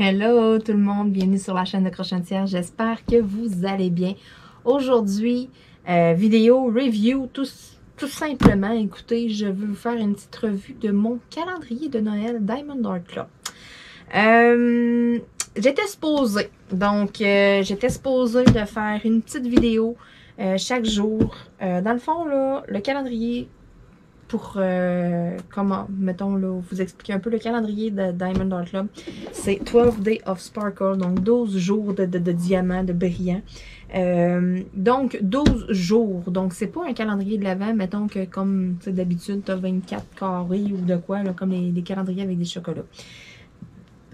Hello tout le monde, bienvenue sur la chaîne de Crochetière, j'espère que vous allez bien. Aujourd'hui, vidéo review, tout simplement, écoutez, je veux vous faire une petite revue de mon calendrier de Noël Diamond Art Club. J'étais supposée de faire une petite vidéo chaque jour. Dans le fond, là, le calendrier pour, comment, mettons, là, vous expliquer un peu le calendrier de Diamond Art Club. C'est 12 Days of Sparkle, donc 12 jours de diamants, de brillants. Donc, 12 jours. Donc, c'est pas un calendrier de l'Avent, mettons que comme d'habitude, tu as 24 carrés ou de quoi, là, comme les calendriers avec des chocolats.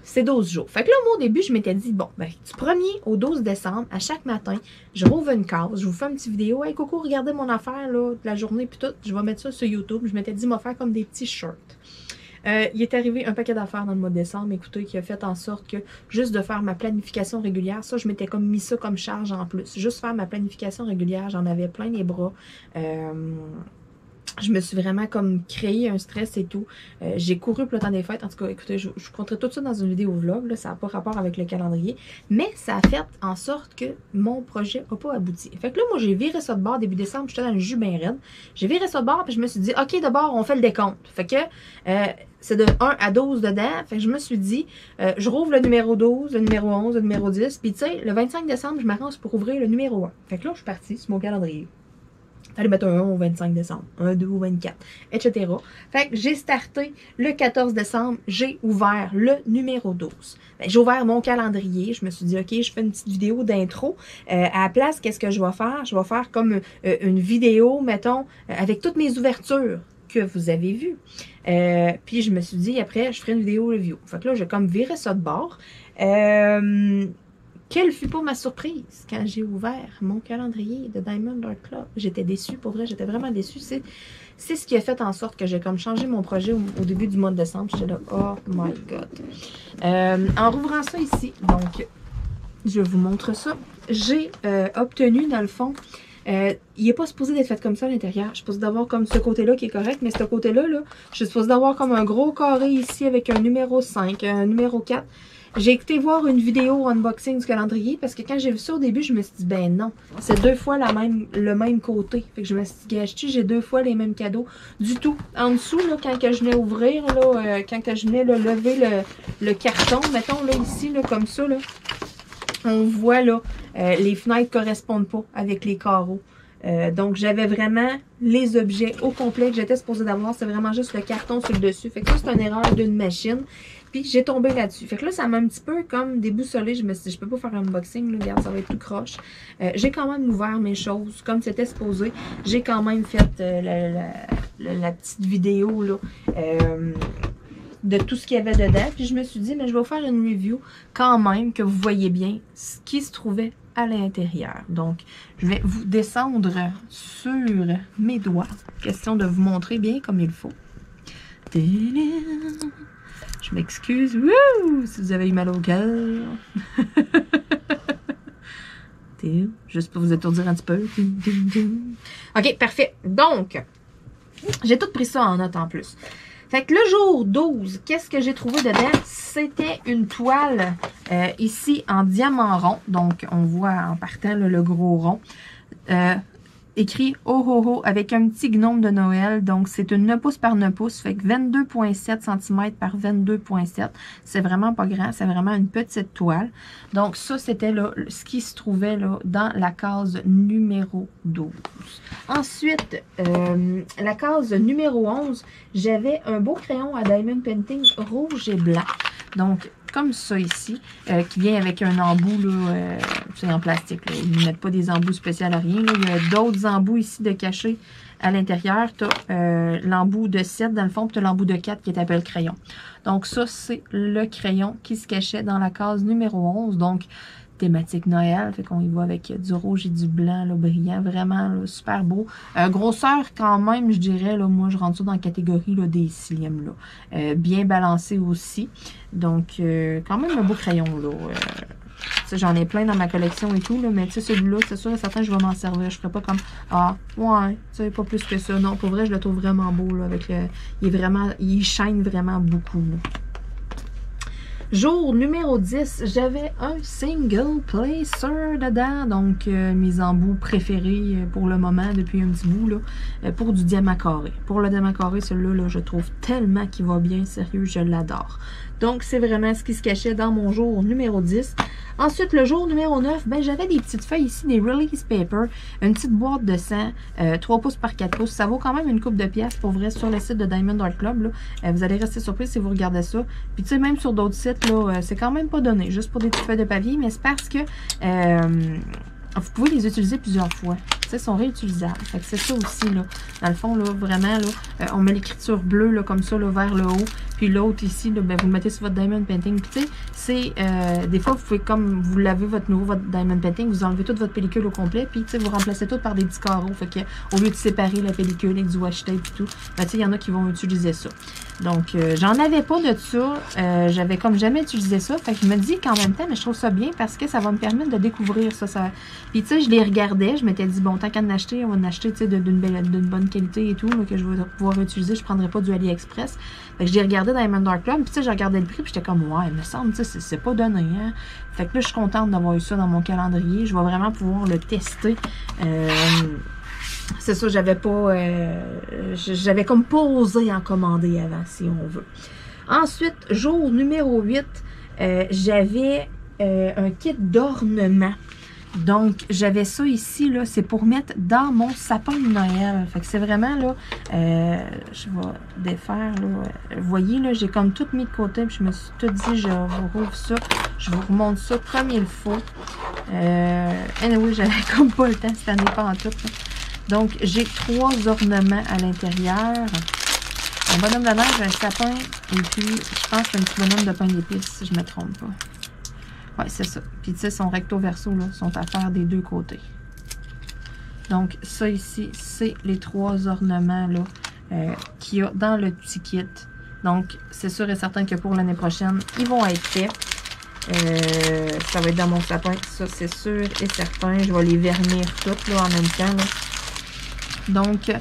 C'est 12 jours. Fait que là, moi, au début, je m'étais dit, bon, ben, du 1er au 12 décembre, à chaque matin, je rouvre une case, je vous fais une petite vidéo. Hey, coucou, regardez mon affaire, là, de la journée, puis tout. Je vais mettre ça sur YouTube. Je m'étais dit, m'en faire comme des petits shirts. Il est arrivé un paquet d'affaires dans le mois de décembre, écoutez, qui a fait en sorte que juste de faire ma planification régulière, ça, je m'étais comme mis ça comme charge en plus. Juste faire ma planification régulière, j'en avais plein les bras. Je me suis vraiment comme créé un stress et tout. J'ai couru pour le temps des fêtes. En tout cas, écoutez, je vous compterai tout ça dans une vidéo vlog. Là, ça n'a pas rapport avec le calendrier. Mais ça a fait en sorte que mon projet n'a pas abouti. Fait que là, moi, j'ai viré ça de bord début décembre. J'étais dans le jus bien raide. J'ai viré ça de bord puis je me suis dit, OK, d'abord, on fait le décompte. Fait que c'est de 1 à 12 dedans. Fait que je me suis dit, je rouvre le numéro 12, le numéro 11, le numéro 10. Puis tu sais, le 25 décembre, je m'arrange pour ouvrir le numéro 1. Fait que là, je suis partie sur mon calendrier. Allez mettre un 1 au 25 décembre, un 2 au 24, etc. Fait que j'ai starté le 14 décembre, j'ai ouvert le numéro 12. J'ai ouvert mon calendrier, je me suis dit, OK, je fais une petite vidéo d'intro. À la place, qu'est-ce que je vais faire? Je vais faire comme une vidéo, mettons, avec toutes mes ouvertures que vous avez vues. Puis je me suis dit, après, je ferai une vidéo review. Fait que là, j'ai comme viré ça de bord. Quelle fut pas ma surprise quand j'ai ouvert mon calendrier de Diamond Art Club. J'étais déçue, pour vrai, j'étais vraiment déçue. C'est ce qui a fait en sorte que j'ai comme changé mon projet au début du mois de décembre. J'étais là, oh my god. En rouvrant ça ici, donc, je vous montre ça. J'ai obtenu, dans le fond, il n'est pas supposé d'être fait comme ça à l'intérieur. Je suis supposée d'avoir comme ce côté-là qui est correct, mais ce côté-là, là, je suis supposée d'avoir comme un gros carré ici avec un numéro 5, un numéro 4. J'ai écouté voir une vidéo unboxing du calendrier parce que quand j'ai vu ça au début, je me suis dit, ben non, c'est deux fois le même côté. Fait que je me suis dit, gâché, j'ai deux fois les mêmes cadeaux. Du tout. En dessous, là, quand que je venais ouvrir, là, quand que je venais là, lever le carton, mettons, là, ici, là, comme ça, là, on voit, là, les fenêtres ne correspondent pas avec les carreaux. Donc, j'avais vraiment les objets au complet que j'étais supposée d'avoir. C'est vraiment juste le carton sur le dessus. Fait que ça, c'est une erreur d'une machine. Puis, j'ai tombé là-dessus. Fait que là, ça m'a un petit peu comme déboussolé. Je me suis dit, je peux pas faire un unboxing. Là, regarde, ça va être tout croche. J'ai quand même ouvert mes choses comme c'était supposé. J'ai quand même fait la petite vidéo là, de tout ce qu'il y avait dedans. Puis, je me suis dit, mais je vais faire une review quand même que vous voyez bien ce qui se trouvait à l'intérieur. Donc, je vais vous descendre sur mes doigts. Question de vous montrer bien comme il faut. Je m'excuse si vous avez eu mal au cœur. Juste pour vous étourdir un petit peu. OK, parfait. Donc, j'ai tout pris ça en note en plus. Fait que le jour 12, qu'est-ce que j'ai trouvé dedans? C'était une toile ici en diamant rond. Donc, on voit en partant là, le gros rond. Écrit oh oh oh avec un petit gnome de Noël. Donc, c'est une 9 pouces par 9 pouces. Fait que 22,7 cm par 22,7. C'est vraiment pas grand. C'est vraiment une petite toile. Donc, ça, c'était là ce qui se trouvait là dans la case numéro 12. Ensuite, la case numéro 11, j'avais un beau crayon à Diamond Painting rouge et blanc. Donc, comme ça ici, qui vient avec un embout, là, c'est en plastique. Là. Ils ne mettent pas des embouts spéciaux à rien. Là. Il y a d'autres embouts ici de cachés à l'intérieur. Tu as l'embout de 7 dans le fond, puis tu as l'embout de 4 qui est appelé crayon. Donc, ça, c'est le crayon qui se cachait dans la case numéro 11. Donc, thématique Noël, fait qu'on y va avec du rouge et du blanc là, brillant, vraiment là, super beau. Grosseur quand même, je dirais, là, moi je rentre ça dans la catégorie là, des slim, là. Bien balancé aussi, donc quand même un beau crayon là. J'en ai plein dans ma collection et tout, là, mais tu sais, celui-là, c'est sûr et certain je vais m'en servir. Je ferai pas comme, ah, ouais, tu sais, pas plus que ça. Non, pour vrai, je le trouve vraiment beau, là, avec le, il shine vraiment beaucoup, là. Jour numéro 10, j'avais un single placer dedans, donc mes embouts préférés pour le moment depuis un petit bout, là, pour du diamant carré. Pour le diamant carré, celui-là, là, je trouve tellement qu'il va bien, sérieux, je l'adore. Donc, c'est vraiment ce qui se cachait dans mon jour numéro 10. Ensuite, le jour numéro 9, ben, j'avais des petites feuilles ici, des release paper, une petite boîte de 100, 3 pouces par 4 pouces. Ça vaut quand même une coupe de pièces pour vrai sur le site de Diamond Art Club. Là. Vous allez rester surpris si vous regardez ça. Puis, tu sais, même sur d'autres sites, là, c'est quand même pas donné, juste pour des petites feuilles de papier, mais c'est parce que vous pouvez les utiliser plusieurs fois. Tu sais, ils sont réutilisables. Fait que c'est ça aussi, là. Dans le fond, là, vraiment, là, on met l'écriture bleue, là, comme ça, là, vers le haut. Puis l'autre ici, là, ben, vous le mettez sur votre Diamond Painting. Puis tu sais, c'est, des fois, vous pouvez, comme vous lavez votre Diamond Painting, vous enlevez toute votre pellicule au complet. Puis tu sais, vous remplacez tout par des petits carreaux. Fait que, au lieu de séparer la pellicule avec du washi tape et tout, ben, tu sais, il y en a qui vont utiliser ça. Donc, j'en avais pas de ça. J'avais comme jamais utilisé ça. Fait que je me dis qu'en même temps, mais je trouve ça bien parce que ça va me permettre de découvrir ça. Puis, tu sais, je les regardais. Je m'étais dit, bon, tant qu'à en acheter, on va en acheter, tu sais, d'une bonne qualité et tout, là, que je vais pouvoir utiliser. Je prendrai pas du AliExpress. Fait que j'ai regardé dans Diamond Art Club. Puis, tu sais, j'ai regardé le prix. Puis, j'étais comme, ouais, il me semble, tu sais, c'est pas donné, hein. Fait que là, je suis contente d'avoir eu ça dans mon calendrier. Je vais vraiment pouvoir le tester. C'est ça, j'avais pas... j'avais comme pas osé en commander avant, si on veut. Ensuite, jour numéro 8, j'avais un kit d'ornement. Donc, j'avais ça ici, là, c'est pour mettre dans mon sapin de Noël. Fait que c'est vraiment, là, je vais défaire, là. Vous voyez, là, j'ai comme tout mis de côté, puis je me suis tout dit, je vous rouvre ça, je vous remonte ça comme il faut. Anyway, j'avais comme pas le temps cette année, pas en tout, là. Donc, j'ai 3 ornements à l'intérieur. Un bonhomme de neige, un sapin, et puis, je pense que c'est un petit bonhomme de pain d'épices, si je ne me trompe pas. Ouais, c'est ça. Puis, tu sais, son recto-verso, là, sont à faire des deux côtés. Donc, ça ici, c'est les 3 ornements, là, qu'il y a dans le petit kit. Donc, c'est sûr et certain que pour l'année prochaine, ils vont être faits. Ça va être dans mon sapin, ça, c'est sûr et certain. Je vais les vernir toutes, là, en même temps, là. Donc, tu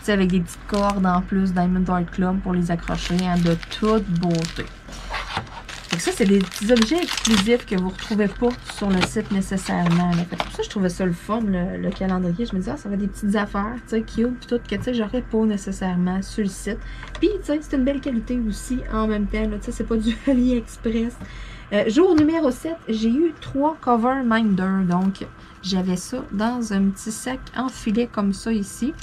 sais, avec des petites cordes en plus, Diamond Art Club pour les accrocher, hein, de toute beauté. Donc ça, c'est des petits objets exclusifs que vous ne retrouvez pas sur le site nécessairement. Là. Fait que pour ça, je trouvais ça le fun, le calendrier. Je me disais, ah, ça va être des petites affaires, tu sais, cute, puis tout, que tu sais, j'aurais pas nécessairement sur le site. Puis, tu sais, c'est une belle qualité aussi en même temps, tu sais, c'est pas du AliExpress. Jour numéro 7, j'ai eu 3 cover minders. Donc, j'avais ça dans un petit sac enfilé comme ça ici.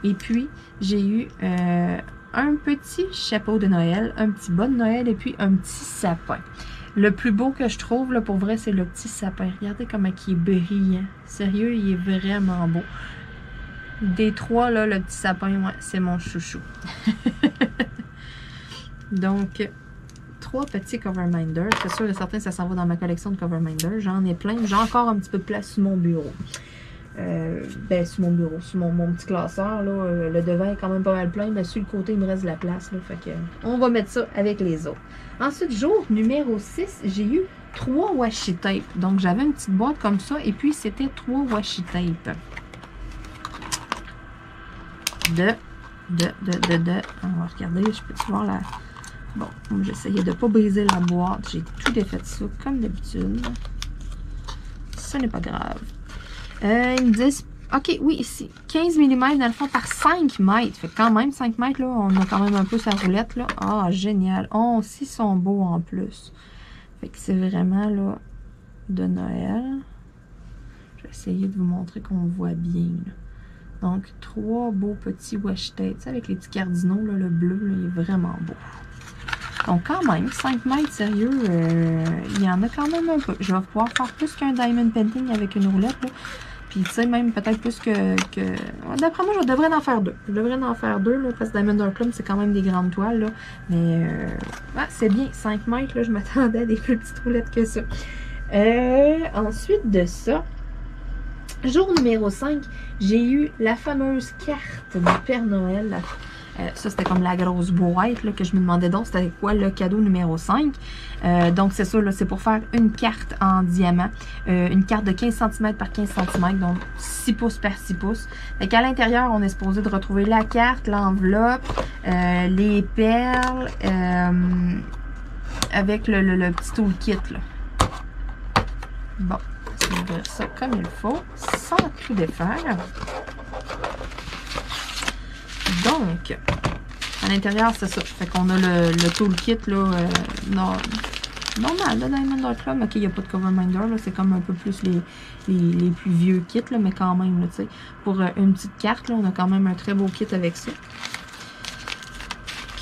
Et puis, j'ai eu un petit chapeau de Noël, un petit bas de Noël et puis un petit sapin. Le plus beau que je trouve, là, pour vrai, c'est le petit sapin. Regardez comment il est brillant. Sérieux, il est vraiment beau. Des 3, là, le petit sapin, ouais, c'est mon chouchou. Donc... 3 petits coverminders. C'est sûr et certain que ça s'en va dans ma collection de coverminders. J'en ai plein. J'ai encore un petit peu de place sur mon bureau. Sur mon bureau, sur mon petit classeur. Là, le devant est quand même pas mal plein, mais sur le côté, il me reste de la place. Là, fait que, on va mettre ça avec les autres. Ensuite, jour numéro 6, j'ai eu 3 washi tape. Donc, j'avais une petite boîte comme ça, et puis c'était 3 washi tape. On va regarder, je peux-tu voir la... Bon, j'essayais de ne pas briser la boîte. J'ai tout défait ça, comme d'habitude. Ce n'est pas grave. Ils me disent... OK, oui, ici. 15 mm dans le fond par 5 mètres. Fait que quand même, 5 mètres, là, on a quand même un peu sa roulette, là. Ah, génial. Oh, aussi, ils sont beaux en plus. Fait que c'est vraiment, là, de Noël. Je vais essayer de vous montrer qu'on voit bien, là. Donc, 3 beaux petits washi tape. Tu sais, avec les petits cardinaux, là, le bleu, là, il est vraiment beau. Donc, quand même, 5 mètres, sérieux, il y en a quand même un peu. Je vais pouvoir faire plus qu'un diamond painting avec une roulette, là. Puis, tu sais, même peut-être plus que... D'après moi, je devrais en faire 2. Je devrais en faire 2, là, parce que Diamond Art Club, c'est quand même des grandes toiles, là. Mais, c'est bien. 5 mètres, là, je m'attendais à des plus petites roulettes que ça. Ensuite de ça, jour numéro 5, j'ai eu la fameuse carte du Père Noël, là. Ça, c'était comme la grosse boîte là, que je me demandais donc c'était quoi le cadeau numéro 5. Donc, c'est ça, c'est pour faire une carte en diamant. Une carte de 15 cm par 15 cm, donc 6 pouces par 6 pouces. Fait qu'à l'intérieur, on est supposé de retrouver la carte, l'enveloppe, les perles, avec le petit toolkit, là. Bon, on va ouvrir ça comme il faut, sans tout défaire. Donc, à l'intérieur, c'est ça. Fait qu'on a le toolkit, là, normal, de Diamond Art Club. Ok, il n'y a pas de cover minder, là. C'est comme un peu plus les plus vieux kits, là, mais quand même, tu sais. Pour une petite carte, là, on a quand même un très beau kit avec ça.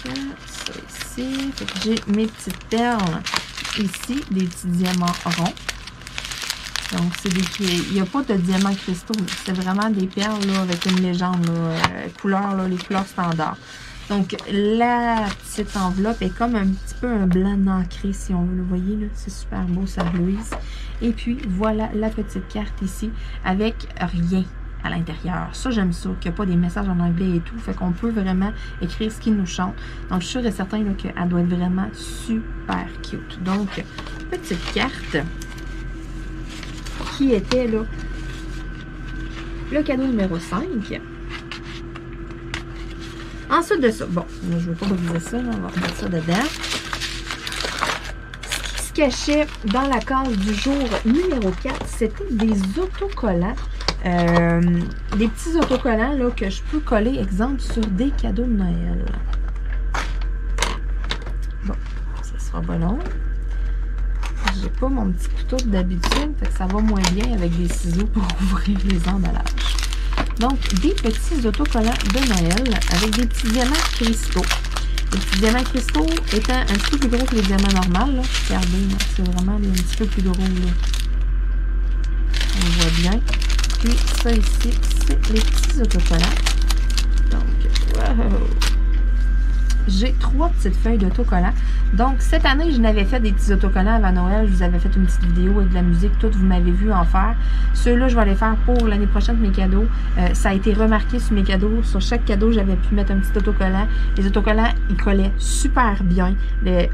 Donc, ça ici. Fait que j'ai mes petites perles ici, des petits diamants ronds. Donc, il n'y a pas de diamants cristaux. C'est vraiment des perles là, avec une légende, couleur, là, les couleurs standards. Donc, la petite enveloppe est comme un petit peu un blanc nacré, si on veut le voyez. C'est super beau, ça reluise. Et puis, voilà la petite carte ici avec rien à l'intérieur. Ça, j'aime ça, qu'il n'y a pas des messages en anglais et tout. Fait qu'on peut vraiment écrire ce qui nous chante. Donc, je suis sûre et certain qu'elle doit être vraiment super cute. Donc, petite carte qui était là le cadeau numéro 5. Ensuite de ça, bon, je ne veux pas briser ça, là, on va remettre ça dedans. Ce qui se cachait dans la case du jour numéro 4, c'était des autocollants. Des petits autocollants là, que je peux coller, exemple, sur des cadeaux de Noël. Bon, ça sera pas long. J'ai pas mon petit couteau d'habitude, fait que ça va moins bien avec des ciseaux pour ouvrir les emballages. Donc, des petits autocollants de Noël avec des petits diamants cristaux. Les petits diamants cristaux étant un petit peu plus gros que les diamants normaux. Regardez, c'est vraiment un petit peu plus gros. Là. On voit bien. Puis ça ici, c'est les petits autocollants. Donc, wow! J'ai 3 petites feuilles d'autocollants. Donc, cette année, je n'avais fait des petits autocollants avant Noël. Je vous avais fait une petite vidéo avec de la musique. Toutes, vous m'avez vu en faire. Ceux-là, je vais les faire pour l'année prochaine, mes cadeaux. Ça a été remarqué sur mes cadeaux. Sur chaque cadeau, j'avais pu mettre un petit autocollant. Les autocollants, ils collaient super bien.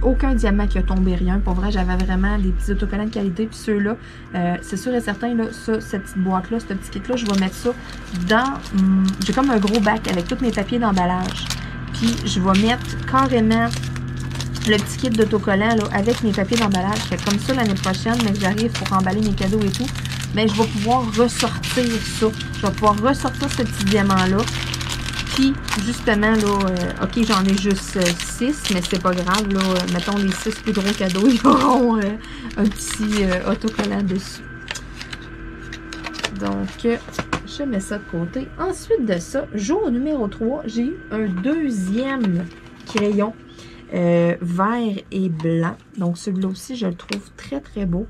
Aucun diamant qui a tombé, rien. Pour vrai, j'avais vraiment des petits autocollants de qualité. Puis ceux-là, c'est sûr et certain, là, ça, cette petite boîte-là, ce petit kit-là, je vais mettre ça dans... j'ai comme un gros bac avec tous mes papiers d'emballage. Puis, je vais mettre carrément le petit kit d'autocollant avec mes papiers d'emballage. Comme ça, l'année prochaine, mais que j'arrive pour emballer mes cadeaux et tout, bien, je vais pouvoir ressortir ça. Je vais pouvoir ressortir ce petit diamant-là. Puis, justement, là, OK, j'en ai juste 6, mais c'est pas grave. Là, mettons les 6 plus gros cadeaux, ils auront un petit autocollant dessus. Donc, je mets ça de côté. Ensuite de ça, jour numéro 3, j'ai eu un deuxième crayon vert et blanc. Donc, celui-là aussi, je le trouve très, très beau.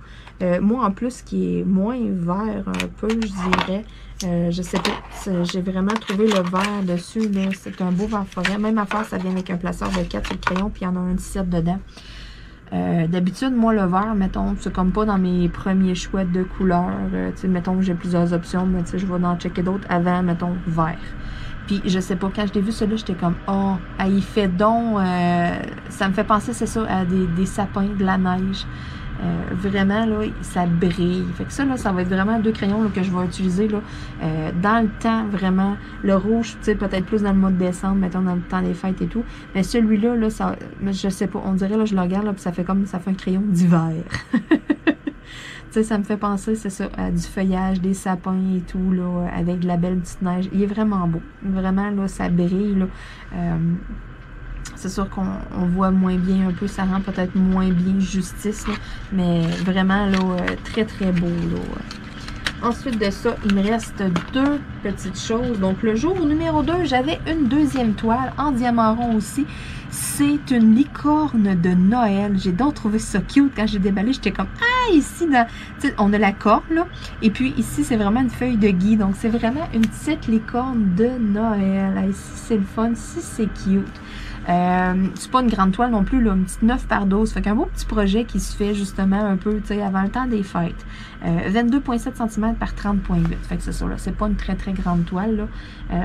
Moi, en plus, qui est moins vert un peu, je dirais. Je sais pas, j'ai vraiment trouvé le vert dessus. C'est un beau vert forêt. Même affaire, ça vient avec un placeur de 4 sur le crayon, puis il y en a un 17 dedans. D'habitude, moi, le vert, mettons, c'est comme pas dans mes premiers choix de couleurs. Tu sais, mettons, j'ai plusieurs options, mais tu sais, je vais en checker d'autres avant, mettons, vert. Puis, je sais pas, quand je l'ai vu, celui-là, j'étais comme, oh, il fait donc, ça me fait penser, c'est ça, à des sapins, de la neige. Vraiment, là, ça brille. Fait que ça, là, ça va être vraiment 2 crayons là, que je vais utiliser là, dans le temps, vraiment. Le rouge, tu sais, peut-être plus dans le mois de décembre, mettons, dans le temps des fêtes et tout. Mais celui-là, là, ça, je sais pas, on dirait, là, je le regarde, là, puis ça fait comme, ça fait un crayon d'hiver. Tu sais, ça me fait penser, c'est ça, à du feuillage, des sapins et tout, là, avec de la belle petite neige. Il est vraiment beau. Vraiment, là, ça brille, là. C'est sûr qu'on voit moins bien un peu, ça rend peut-être moins bien justice, là, mais vraiment, là, très, très beau, là. Ensuite de ça, il me reste 2 petites choses. Donc, le jour numéro 2, j'avais une deuxième toile en diamant rond aussi. C'est une licorne de Noël. J'ai donc trouvé ça cute. Quand j'ai déballé, j'étais comme, ah, ici, on a la corne, là. Et puis, ici, c'est vraiment une feuille de gui. Donc, c'est vraiment une petite licorne de Noël. Ah, ici, c'est le fun. Ici, c'est cute. C'est pas une grande toile non plus, là, une petite 9 par 12. Fait qu'un beau petit projet qui se fait justement un peu, tu sais, avant le temps des fêtes. 22,7 cm par 30,8. Fait que c'est ça, là. C'est pas une très très grande toile, là,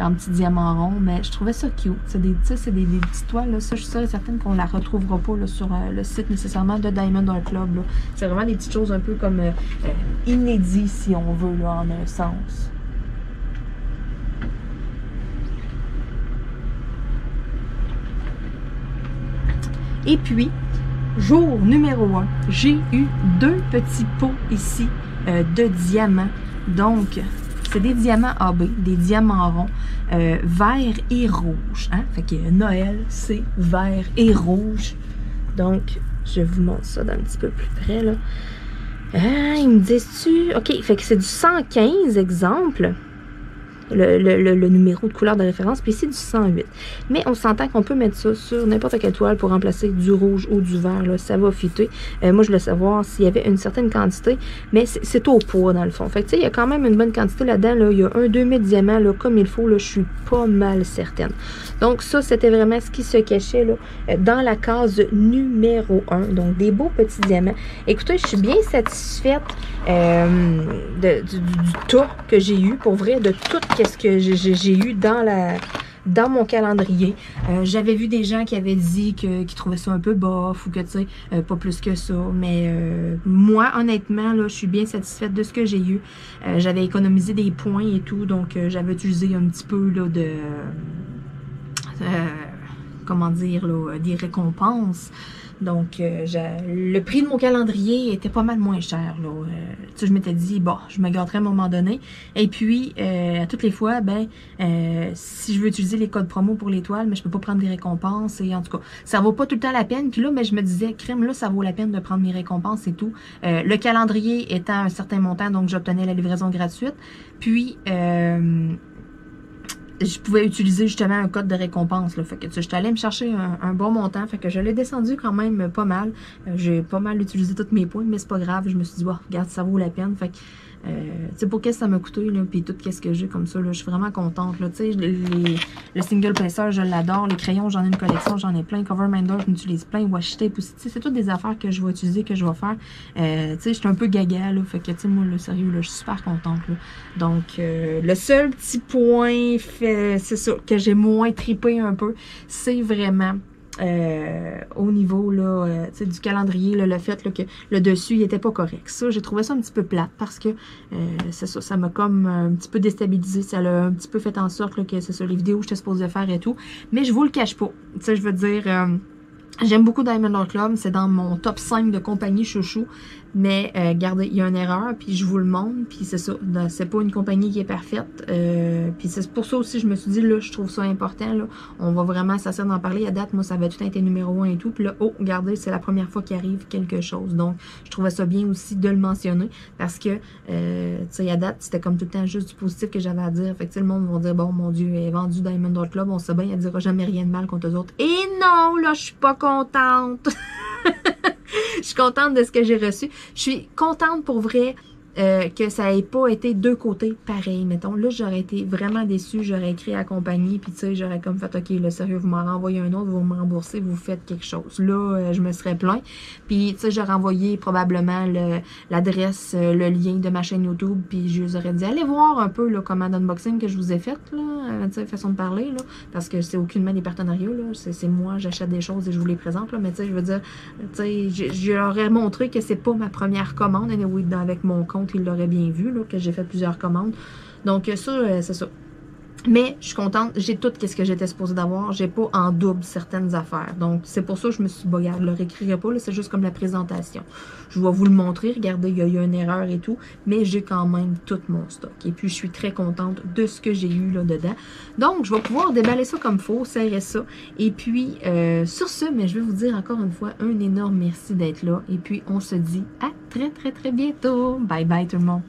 en petit diamant rond, mais je trouvais ça cute. C'est des petites toiles, là. Ça, je suis sûre et certaine qu'on la retrouvera pas, là, sur le site nécessairement de Diamond Art Club, là. C'est vraiment des petites choses un peu comme inédites, si on veut, là, en un sens. Et puis, jour numéro 1, j'ai eu 2 petits pots ici de diamants. Donc, c'est des diamants AB, des diamants ronds, vert et rouge. Hein? Fait que Noël, c'est vert et rouge. Donc, je vous montre ça d'un petit peu plus près, là. Ils me disent-tu... OK, fait que c'est du 115, exemple. Le numéro de couleur de référence, puis ici du 108. Mais on s'entend qu'on peut mettre ça sur n'importe quelle toile pour remplacer du rouge ou du vert, là, ça va fitter. Moi, je voulais savoir s'il y avait une certaine quantité, mais c'est au poids, dans le fond. Fait que, tu sais, il y a quand même une bonne quantité là-dedans, là. Il y a un 2000 diamants, là, comme il faut, là, je suis pas mal certaine. Donc, ça, c'était vraiment ce qui se cachait, là, dans la case numéro 1. Donc, des beaux petits diamants. Écoutez, je suis bien satisfaite du tas que j'ai eu, pour vrai, de tout qu'est-ce que j'ai eu dans mon calendrier. J'avais vu des gens qui avaient dit qu'ils trouvaient ça un peu bof ou que, tu sais, pas plus que ça. Mais moi, honnêtement, là, je suis bien satisfaite de ce que j'ai eu. J'avais économisé des points et tout, donc j'avais utilisé un petit peu là, de... comment dire, là, des récompenses. Donc, le prix de mon calendrier était pas mal moins cher, là. Tu sais, je m'étais dit, bon, je me garderai à un moment donné. Et puis, à toutes les fois, ben, si je veux utiliser les codes promo pour l'étoile, mais je peux pas prendre des récompenses. Et en tout cas, ça vaut pas tout le temps la peine. Puis là, mais je me disais, crème, là, ça vaut la peine de prendre mes récompenses et tout. Le calendrier étant un certain montant, donc j'obtenais la livraison gratuite. Puis, je pouvais utiliser justement un code de récompense. Là. Fait que j'étais allée me chercher un bon montant. Fait que je l'ai descendu quand même pas mal. J'ai pas mal utilisé tous mes points, mais c'est pas grave. Je me suis dit, oh, regarde, ça vaut la peine. Fait que, tu sais, pour qu'est-ce que ça m'a coûté, là, puis tout qu'est-ce que j'ai comme ça, là, je suis vraiment contente, là, tu sais, le single placer, je l'adore, les crayons, j'en ai une collection, j'en ai plein, Coverminder, je m'utilise plein, washi tape aussi, tu sais, c'est toutes des affaires que je vais utiliser, que je vais faire, tu sais, je suis un peu gaga, là, fait que, tu sais, moi, le sérieux, là, je suis super contente, là, donc, le seul petit point, c'est ça, que j'ai moins trippé un peu, c'est vraiment... au niveau là, du calendrier, là, le fait là, que le dessus il était pas correct. Ça, j'ai trouvé ça un petit peu plate parce que c'est ça, ça m'a comme un petit peu déstabilisé. Ça l'a un petit peu fait en sorte là, que c'est ça, les vidéos que j'étais supposée faire et tout. Mais je vous le cache pas. Tu sais, je veux dire, j'aime beaucoup Diamond Art Club. C'est dans mon top 5 de compagnie chouchou. Mais regardez, il y a une erreur, puis je vous le montre, puis c'est ça, c'est pas une compagnie qui est parfaite, puis c'est pour ça aussi je me suis dit, là, je trouve ça important, là, on va vraiment s'asseoir d'en parler, à date, moi ça avait tout été numéro 1 et tout, puis là, oh, regardez, c'est la première fois qu'il arrive quelque chose, donc je trouvais ça bien aussi de le mentionner, parce que, tu sais, à date, c'était comme tout le temps juste du positif que j'avais à dire, fait que tu sais, le monde va dire, bon, mon Dieu, elle est vendu Diamond Art Club, on sait bien, elle dira jamais rien de mal contre eux autres, et non, là, je suis pas contente! Je suis contente de ce que j'ai reçu. Je suis contente pour vrai que ça n'ait pas été deux côtés pareils, mettons. Là, j'aurais été vraiment déçue. J'aurais écrit à la compagnie, puis tu sais, j'aurais comme fait, OK, là, sérieux, vous m'en renvoyez un autre, vous me remboursez, vous faites quelque chose. Là, je me serais plaint. Puis, tu sais, j'aurais envoyé probablement l'adresse, le lien de ma chaîne YouTube, puis je leur aurais dit, allez voir un peu là, comment d'unboxing que je vous ai fait, là, tu sais, façon de parler, là, parce que c'est aucunement des partenariats, là. C'est moi, j'achète des choses et je vous les présente, là, mais tu sais, je veux dire, tu sais, je leur ai montré que c'est pas ma première commande, anyway, avec mon compte, il l'aurait bien vu, là, que j'ai fait plusieurs commandes. Donc ça, c'est ça. Mais je suis contente, j'ai tout ce que j'étais supposée d'avoir. J'ai pas en double certaines affaires. Donc, c'est pour ça que je me suis dit, bon, regarde, je le réécrirai pas, c'est juste comme la présentation. Je vais vous le montrer, regardez, il y a eu une erreur et tout, mais j'ai quand même tout mon stock. Et puis, je suis très contente de ce que j'ai eu là dedans. Donc, je vais pouvoir déballer ça comme il faut, serrer ça. Et puis, sur ce, mais je vais vous dire encore une fois un énorme merci d'être là. Et puis, on se dit à très, très, très bientôt. Bye bye tout le monde.